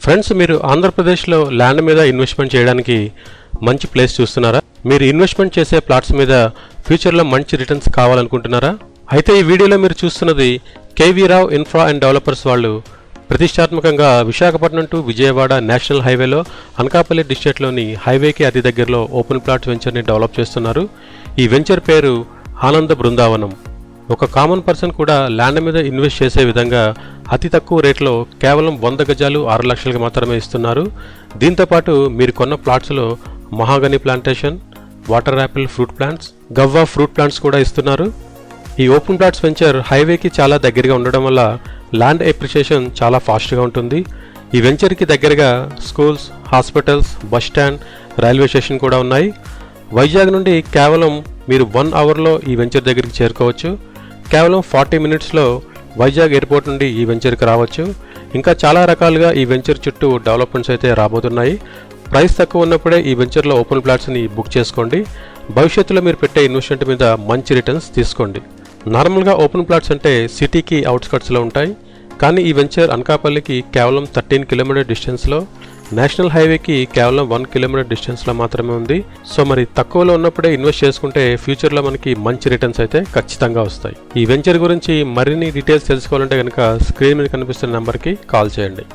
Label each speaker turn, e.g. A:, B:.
A: Friends, మీరు ఆంధ్రప్రదేశ్లో land మీద ఇన్వెస్ట్మెంట్ చేయడానికి మంచి ప్లేస్ చూస్తున్నారా? మీరు ఇన్వెస్ట్మెంట్ చేసే ప్లాట్స్ మీద ఫ్యూచర్లో మంచి రిటర్న్స్ కావాలనుకుంటున్నారా? అయితే ఈ వీడియోలో మీరు చూస్తున్నది KV Rao infra and developers వాళ్ళు ప్రతిష్టాత్మకంగా విశాఖపట్నం టు విజయవాడ నేషనల్ హైవేలో అనకాపల్లి డిస్ట్రిక్ట్లోని హైవేకి అతి దగ్గరలో ఓపెన్ ప్లాట్స్ వెంచర్ని డెవలప్ చేస్తున్నారు. ఈ వెంచర్ పేరు ఆనంద బృందావనం. ఒక కామన్ పర్సన్ కూడా ల్యాండ్ మీద ఇన్వెస్ట్ చేసే విధంగా అతి తక్కువ రేట్లో కేవలం 100 గజాలు 6 లక్షలకి మాత్రమే ఇస్తున్నారు. దీంతోపాటు మీరు కొన్న ప్లాట్స్లో mahogany plantation, water apple fruit plants, guava fruit plants కూడా ఇస్తున్నారు. ఈ ఓపెన్ ప్లాట్స్ వెంచర్ హైవేకి చాలా దగ్గరగా ఉండడం వల్ల ల్యాండ్ ఎప్రిషియేషన్ చాలా ఫాస్ట్గా ఉంటుంది. ఈ వెంచర్కి దగ్గరగా schools, hospitals, bus stand, railway station కూడా ఉన్నాయి. వైజాగ్ నుండి కేవలం మీరు 1 అవర్లో ఈ వెంచర్ దగ్గరికి చేరుకోవచ్చు. కేవలం 40 మినిట్స్లో వైజాగ్ ఎయిర్పోర్ట్ నుండి ఈ వెంచర్కి రావచ్చు. ఇంకా చాలా రకాలుగా ఈ వెంచర్ చుట్టూ డెవలప్మెంట్స్ అయితే రాబోతున్నాయి. ప్రైస్ తక్కువ ఉన్నప్పుడే ఈ వెంచర్లో ఓపెన్ ప్లాట్స్ని బుక్ చేసుకోండి. భవిష్యత్తులో మీరు పెట్టే ఇన్వెస్ట్మెంట్ మీద మంచి రిటర్న్స్ తీసుకోండి. నార్మల్గా ఓపెన్ ప్లాట్స్ అంటే సిటీకి అవుట్స్కట్స్లో ఉంటాయి, కానీ ఈ వెంచర్ అనకాపల్లికి కేవలం 13 కిలోమీటర్ డిస్టెన్స్లో, నేషనల్ హైవేకి కేవలం 1 కిలోమీటర్ డిస్టెన్స్లో మాత్రమే ఉంది. సో మరి తక్కువలో ఉన్నప్పుడే ఇన్వెస్ట్ చేసుకుంటే ఫ్యూచర్లో మనకి మంచి రిటర్న్స్ అయితే ఖచ్చితంగా వస్తాయి. ఈ వెంచర్ గురించి మరిన్ని డీటెయిల్స్ తెలుసుకోవాలంటే కనుక స్క్రీన్ మీద కనిపిస్తున్న నెంబర్కి కాల్ చేయండి.